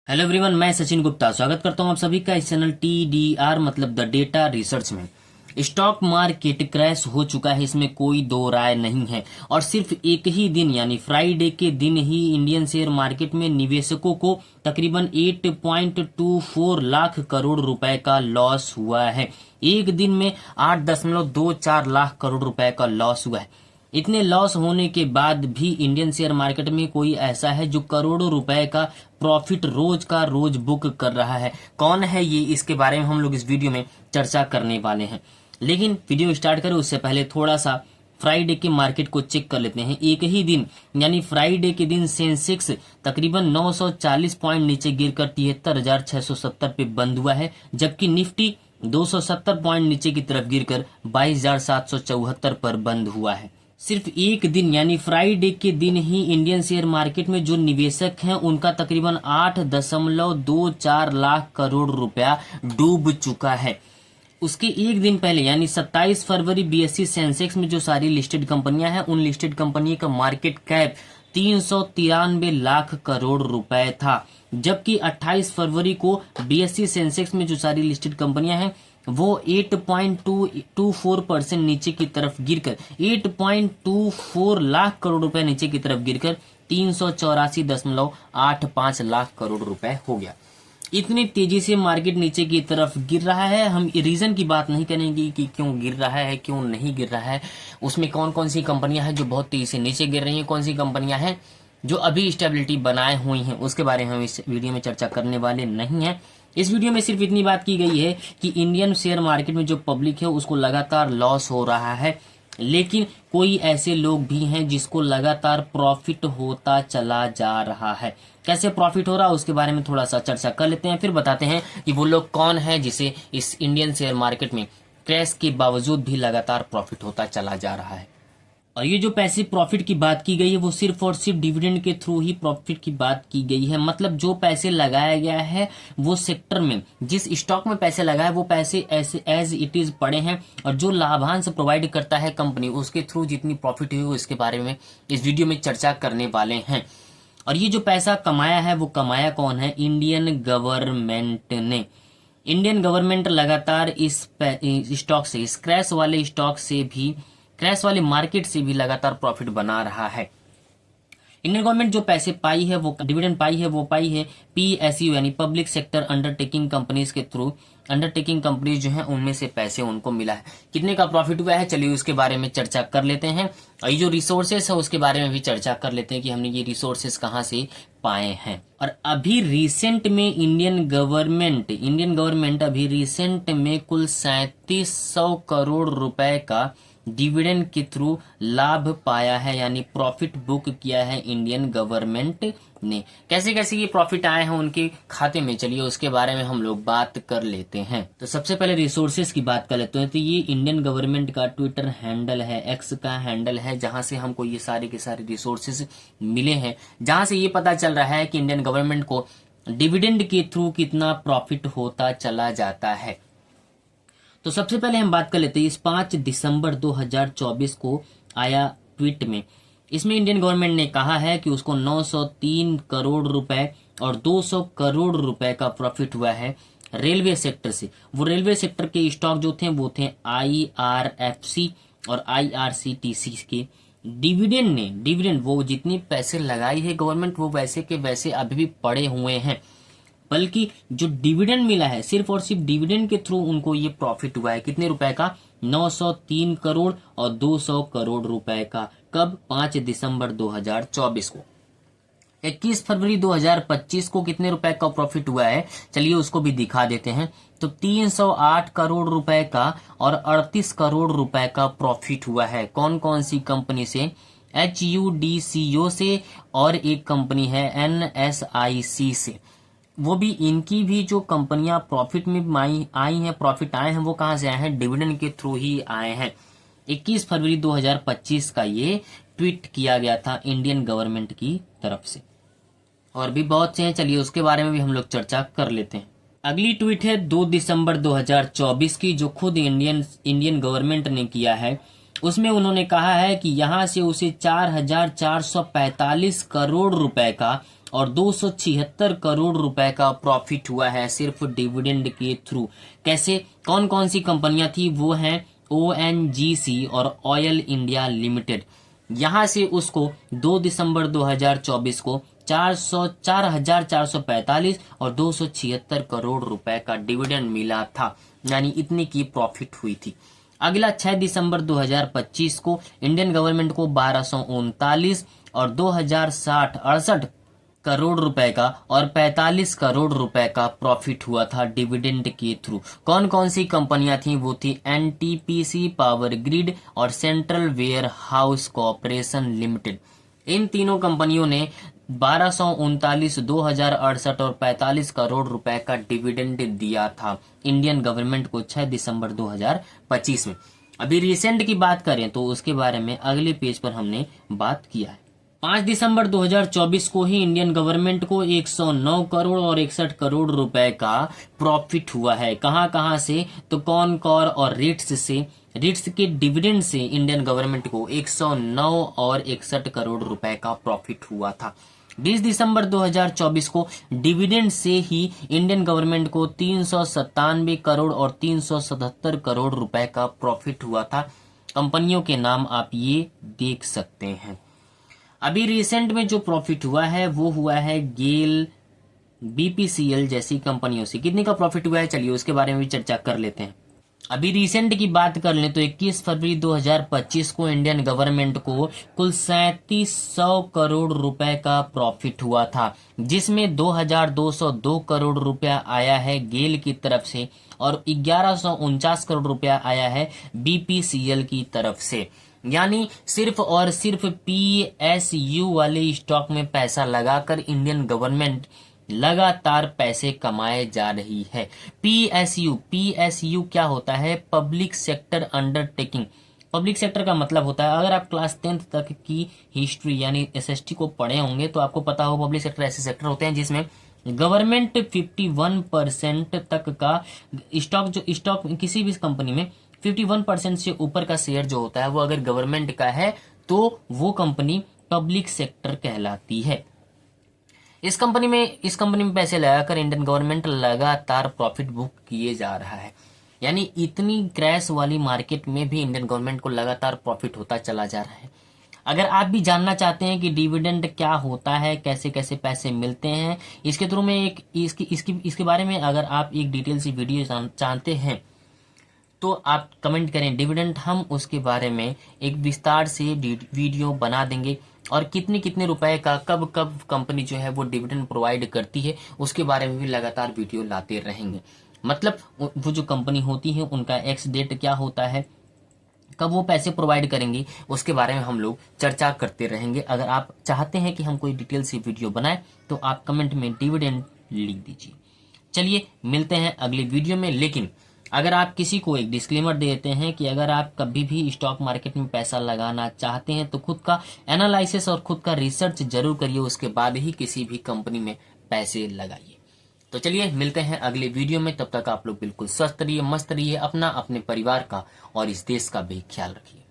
Hello everyone, मैं सचिन गुप्ता स्वागत करता हूं आप सभी का इस चैनल TDR मतलब द डेटा रिसर्च में। स्टॉक मार्केट क्रैश हो चुका है, इसमें कोई दो राय नहीं है। और सिर्फ एक ही दिन यानी फ्राइडे के दिन ही इंडियन शेयर मार्केट में निवेशकों को तकरीबन 8.24 लाख करोड़ रुपए का लॉस हुआ है। एक दिन में 8.24 लाख करोड़ रुपए का लॉस हुआ है। इतने लॉस होने के बाद भी इंडियन शेयर मार्केट में कोई ऐसा है जो करोड़ों रुपए का प्रॉफिट रोज का रोज बुक कर रहा है। कौन है ये, इसके बारे में हम लोग इस वीडियो में चर्चा करने वाले हैं। लेकिन वीडियो स्टार्ट करें उससे पहले थोड़ा सा फ्राइडे के मार्केट को चेक कर लेते हैं। एक ही दिन यानी फ्राइडे के दिन सेंसेक्स तकरीबन 940 पॉइंट नीचे गिरकर 73,670 पे बंद हुआ है, जबकि निफ्टी 270 पॉइंट नीचे की तरफ गिरकर 22,774 पर बंद हुआ है। सिर्फ एक दिन यानी फ्राइडे के दिन ही इंडियन शेयर मार्केट में जो निवेशक हैं उनका तकरीबन 8.24 लाख करोड़ रुपया डूब चुका है। उसके एक दिन पहले यानी 27 फरवरी BSE सेंसेक्स में जो सारी लिस्टेड कंपनियां हैं उन लिस्टेड कंपनी का मार्केट कैप 393 लाख करोड़ रुपए था, जबकि 28 फरवरी को BSE सेंसेक्स में जो सारी लिस्टेड कंपनियां हैं वो 8.24% नीचे की तरफ गिरकर 8.24 लाख करोड़ रुपए नीचे की तरफ गिरकर 384.85 लाख करोड़ रुपए हो गया। इतनी तेजी से मार्केट नीचे की तरफ गिर रहा है। हम रीजन की बात नहीं करेंगे कि क्यों गिर रहा है, क्यों नहीं गिर रहा है, उसमें कौन कौन सी कंपनियां हैं जो बहुत तेजी से नीचे गिर रही हैं, कौन सी कंपनियां हैं जो अभी स्टेबिलिटी बनाए हुई हैं, उसके बारे में हम इस वीडियो में चर्चा करने वाले नहीं हैं। इस वीडियो में सिर्फ इतनी बात की गई है कि इंडियन शेयर मार्केट में जो पब्लिक है उसको लगातार लॉस हो रहा है, लेकिन कोई ऐसे लोग भी हैं जिसको लगातार प्रॉफिट होता चला जा रहा है। कैसे प्रॉफिट हो रहा है उसके बारे में थोड़ा सा चर्चा कर लेते हैं, फिर बताते हैं कि वो लोग कौन है जिसे इस इंडियन शेयर मार्केट में क्रैश के बावजूद भी लगातार प्रॉफिट होता चला जा रहा है। और ये जो पैसे प्रॉफिट की बात की गई है वो सिर्फ और सिर्फ डिविडेंड के थ्रू ही प्रॉफिट की बात की गई है। मतलब जो पैसे लगाया गया है वो सेक्टर में जिस स्टॉक में पैसे लगाए वो पैसे ऐसे एज इट इज पड़े हैं, और जो लाभांश प्रोवाइड करता है कंपनी उसके थ्रू जितनी प्रॉफिट हुई इसके बारे में इस वीडियो में चर्चा करने वाले हैं। और ये जो पैसा कमाया है वो कमाया कौन है? इंडियन गवर्नमेंट ने। इंडियन गवर्नमेंट लगातार इस स्टॉक से, इस क्रैश वाले स्टॉक से भी, क्रैश वाले मार्केट से भी लगातार प्रॉफिट बना रहा है। इंडियन गवर्नमेंट जो पैसे पाई है, वो डिविडेंड पाई है, वो पाई है PSU यानी पब्लिक सेक्टर अंडरटेकिंग कंपनीज के थ्रू। अंडरटेकिंग कंपनीज जो हैं उनमें से पैसे उनको मिला है। कितने का प्रॉफिट हुआ है चलिए उसके बारे में चर्चा कर लेते हैं। और ये जो रिसोर्सेस है उसके बारे में भी चर्चा कर लेते हैं कि हमने ये रिसोर्सेस कहाँ से पाए हैं। और अभी रिसेंट में इंडियन गवर्नमेंट अभी रिसेंट में कुल 3700 करोड़ रुपए का डिविडेंड के थ्रू लाभ पाया है, यानी प्रॉफिट बुक किया है इंडियन गवर्नमेंट ने। कैसे कैसे ये प्रॉफिट आए हैं उनके खाते में, चलिए उसके बारे में हम लोग बात कर लेते हैं। तो सबसे पहले रिसोर्सेज की बात कर लेते हैं। तो ये इंडियन गवर्नमेंट का ट्विटर हैंडल है, एक्स का हैंडल है, जहां से हमको ये सारे के सारे रिसोर्सेज मिले हैं, जहां से ये पता चल रहा है कि इंडियन गवर्नमेंट को डिविडेंड के थ्रू कितना प्रॉफिट होता चला जाता है। तो सबसे पहले हम बात कर लेते हैं इस 5 दिसंबर 2024 को आया ट्वीट में। इसमें इंडियन गवर्नमेंट ने कहा है कि उसको 903 करोड़ रुपए और 200 करोड़ रुपए का प्रॉफिट हुआ है रेलवे सेक्टर से। वो रेलवे सेक्टर के स्टॉक जो थे वो थे IRFC और IRCTC के। डिविडेंड वो जितनी पैसे लगाई है गवर्नमेंट वो वैसे के वैसे अभी भी पड़े हुए हैं, बल्कि जो डिविडेंड मिला है सिर्फ और सिर्फ डिविडेंड के थ्रू उनको ये प्रॉफिट हुआ है। कितने रुपए का? 903 करोड़ और 200 करोड़ रुपए का। कब? 5 दिसंबर 2024 को। 21 फरवरी 2025 को कितने रुपए का प्रॉफिट हुआ है चलिए उसको भी दिखा देते हैं। तो 308 करोड़ रुपए का और 38 करोड़ रुपए का प्रॉफिट हुआ है। कौन कौन सी कंपनी से? HUDCO से और एक कंपनी है NSIC से। वो भी, इनकी भी जो कंपनियां प्रॉफिट में आई हैं, प्रॉफिट आए हैं, वो कहां से आए हैं? डिविडेंड के थ्रू ही आए हैं। 21 फरवरी 2025 का ये ट्वीट किया गया था इंडियन गवर्नमेंट की तरफ से। और भी बहुत से हैं, चलिए उसके बारे में भी हम लोग चर्चा कर लेते हैं। अगली ट्वीट है 2 दिसंबर 2024 की, जो खुद इंडियन गवर्नमेंट ने किया है। उसमें उन्होंने कहा है कि यहां से उसे 4,445 करोड़ रुपए का और 276 करोड़ रुपए का प्रॉफिट हुआ है सिर्फ डिविडेंड के थ्रू। कैसे, कौन कौन सी कंपनियां थी, वो हैं ONGC और ऑयल इंडिया लिमिटेड। यहां से उसको 2 दिसंबर 2024 को 4,445 और 276 करोड़ रुपए का डिविडेंड मिला था, यानी इतनी की प्रॉफिट हुई थी। अगला 6 दिसंबर 2025 को इंडियन गवर्नमेंट को 1239 और 2068 करोड़ रुपए का और 45 करोड़ रुपए का प्रॉफिट हुआ था डिविडेंड के थ्रू। कौन कौन सी कंपनियां थी, वो थी NTPC पावर ग्रिड और central warehouse corporation limited. इन तीनों कंपनियों ने 1239, 2068 और 45 करोड़ रुपए का डिविडेंड दिया था इंडियन गवर्नमेंट को 6 दिसंबर 2025 में। अभी रिसेंट की बात करें तो उसके बारे में अगले पेज पर हमने बात किया है। 5 दिसंबर 2024 को ही इंडियन गवर्नमेंट को 109 करोड़ और 61 करोड़ रुपए का प्रॉफिट हुआ है। कहां कहां से, तो कॉनकॉर और रिट्स से। रिट्स के डिविडेंड से इंडियन गवर्नमेंट को 109 और 61 करोड़ रुपए का प्रॉफिट हुआ था। 20 दिसंबर 2024 को डिविडेंड से ही इंडियन गवर्नमेंट को 397 करोड़ और 377 करोड़ रुपए का प्रॉफिट हुआ था। कंपनियों के नाम आप ये देख सकते हैं। अभी रिसेंट में जो प्रॉफिट हुआ है वो हुआ है गेल, BPCL जैसी कंपनियों से। कितने का प्रॉफिट हुआ है, चलिए उसके बारे में भी चर्चा कर लेते हैं। अभी रिसेंट की बात कर लें तो 21 फरवरी 2025 को इंडियन गवर्नमेंट को कुल 3700 करोड़ रुपए का प्रॉफिट हुआ था, जिसमें 2202 करोड़ रुपया आया है गेल की तरफ से और 1149 करोड़ रुपया आया है BPCL की तरफ से। यानी सिर्फ और सिर्फ PSU वाले स्टॉक में पैसा लगाकर इंडियन गवर्नमेंट लगातार पैसे कमाए जा रही है। PSU क्या होता है, public sector undertaking. Public sector का मतलब होता है, अगर आप क्लास 10th तक की हिस्ट्री यानी SST को पढ़े होंगे तो आपको पता हो पब्लिक सेक्टर ऐसे सेक्टर होते हैं जिसमें गवर्नमेंट 51% तक का स्टॉक किसी भी कंपनी में 51% से ऊपर का शेयर जो होता है वो अगर गवर्नमेंट का है तो वो कंपनी पब्लिक सेक्टर कहलाती है। इस कंपनी में पैसे लगाकर इंडियन गवर्नमेंट लगातार प्रॉफिट बुक किए जा रहा है। यानी इतनी क्रैश वाली मार्केट में भी इंडियन गवर्नमेंट को लगातार प्रॉफिट होता चला जा रहा है। अगर आप भी जानना चाहते हैं कि डिविडेंड क्या होता है, कैसे कैसे पैसे मिलते हैं, इसके थ्रू में इसके बारे में अगर आप एक डिटेल सी वीडियो चाहते हैं तो आप कमेंट करें डिविडेंड, हम उसके बारे में एक विस्तार से वीडियो बना देंगे और कितने कितने रुपए का कब कब कंपनी जो है वो डिविडेंड प्रोवाइड करती है उसके बारे में भी लगातार वीडियो लाते रहेंगे। मतलब वो जो कंपनी होती है उनका एक्स डेट क्या होता है, कब वो पैसे प्रोवाइड करेंगी, उसके बारे में हम लोग चर्चा करते रहेंगे। अगर आप चाहते हैं कि हम कोई डिटेल सी वीडियो बनाए तो आप कमेंट में डिविडेंड लिख दीजिए। चलिए मिलते हैं अगले वीडियो में। लेकिन अगर आप किसी को एक डिस्क्लेमर देते हैं कि अगर आप कभी भी स्टॉक मार्केट में पैसा लगाना चाहते हैं तो खुद का एनालिसिस और खुद का रिसर्च जरूर करिए, उसके बाद ही किसी भी कंपनी में पैसे लगाइए। तो चलिए मिलते हैं अगले वीडियो में, तब तक आप लोग बिल्कुल स्वस्थ रहिए, मस्त रहिए, अपना अपने परिवार का और इस देश का भी ख्याल रखिए।